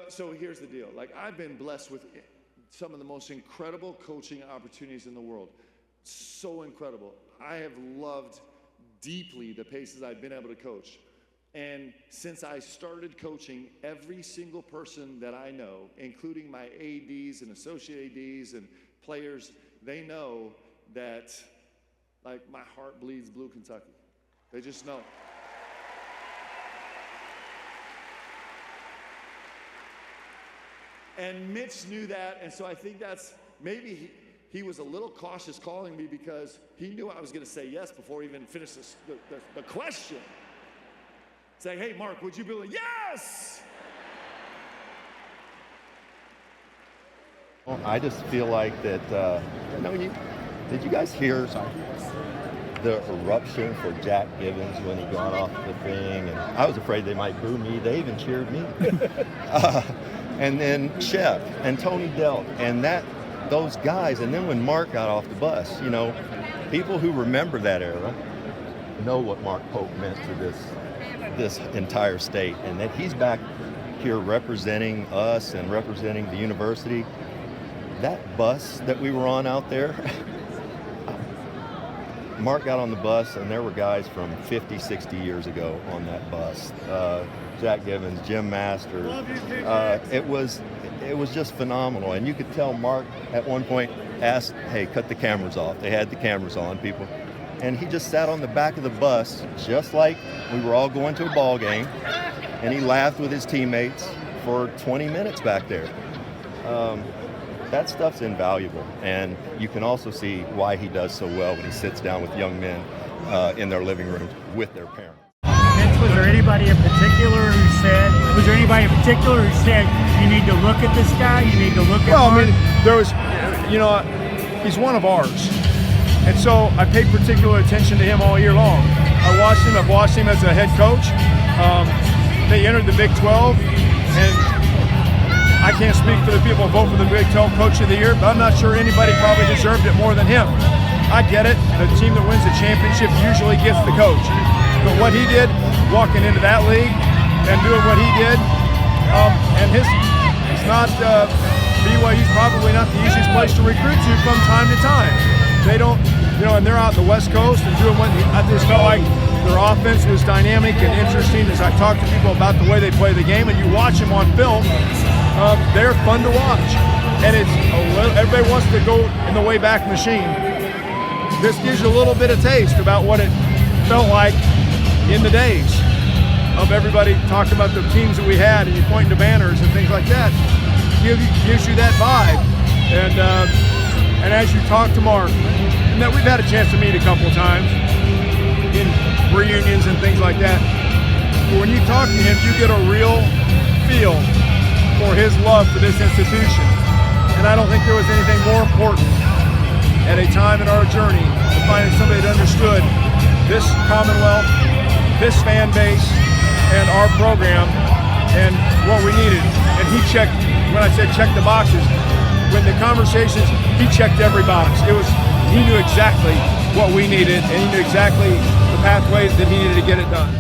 so here's the deal. Like, I've been blessed with some of the most incredible coaching opportunities in the world. So incredible. I have loved deeply the paces I've been able to coach. And since I started coaching, every single person that I know, including my ADs and associate ADs and players, they know that, like, my heart bleeds blue Kentucky. They just know. And Mitch knew that, and so I think that's, maybe he was a little cautious calling me because he knew I was going to say yes before he even finished the question. Saying, hey, Mark, would you be like, yes? Well, I just feel like that, did you guys hear the eruption for Jack Givens when he got off the thing? And I was afraid they might boo me. They even cheered me. And then Shep and Tony Delk and those guys. And then when Mark got off the bus, people who remember that era know what Mark Pope meant to this entire state, and that he's back here representing us and representing the university. That bus that we were on out there, Mark got on the bus and there were guys from 50, 60 years ago on that bus. Jack Givens, Jim Masters. It was just phenomenal. And you could tell Mark at one point asked, hey, cut the cameras off. They had the cameras on, people. And he just sat on the back of the bus, just like we were all going to a ball game, and he laughed with his teammates for 20 minutes back there. That stuff's invaluable, and you can also see why he does so well when he sits down with young men in their living rooms with their parents. Was there anybody in particular who said, you need to look at this guy, you need to look at Mark? Well, I mean, there was, he's one of ours. And so I paid particular attention to him all year long. I've watched him as a head coach. They entered the Big 12, and I can't speak for the people who vote for the Big 12 Coach of the Year, but I'm not sure anybody probably deserved it more than him. I get it. The team that wins the championship usually gets the coach. But what he did, walking into that league and doing what he did, and it's not, BYU's probably not the easiest place to recruit to from time to time. They don't, and they're out the West Coast and doing what I just felt like their offense was dynamic and interesting as I talked to people about the way they play the game, and you watch them on film, they're fun to watch. And everybody wants to go in the way back machine. This gives you a little bit of taste about what it felt like in the days of everybody talking about the teams that we had, and you pointing to banners and things like that. Gives you that vibe. And as you talk to Mark, and that we've had a chance to meet a couple times in reunions and things like that, but when you talk to him, you get a real feel for his love for this institution. And I don't think there was anything more important at a time in our journey to finding somebody that understood this Commonwealth, this fan base, and our program, and what we needed. And he checked, when I said check the boxes, when the conversations, he checked every box. He knew exactly what we needed, and he knew exactly the pathways that he needed to get it done.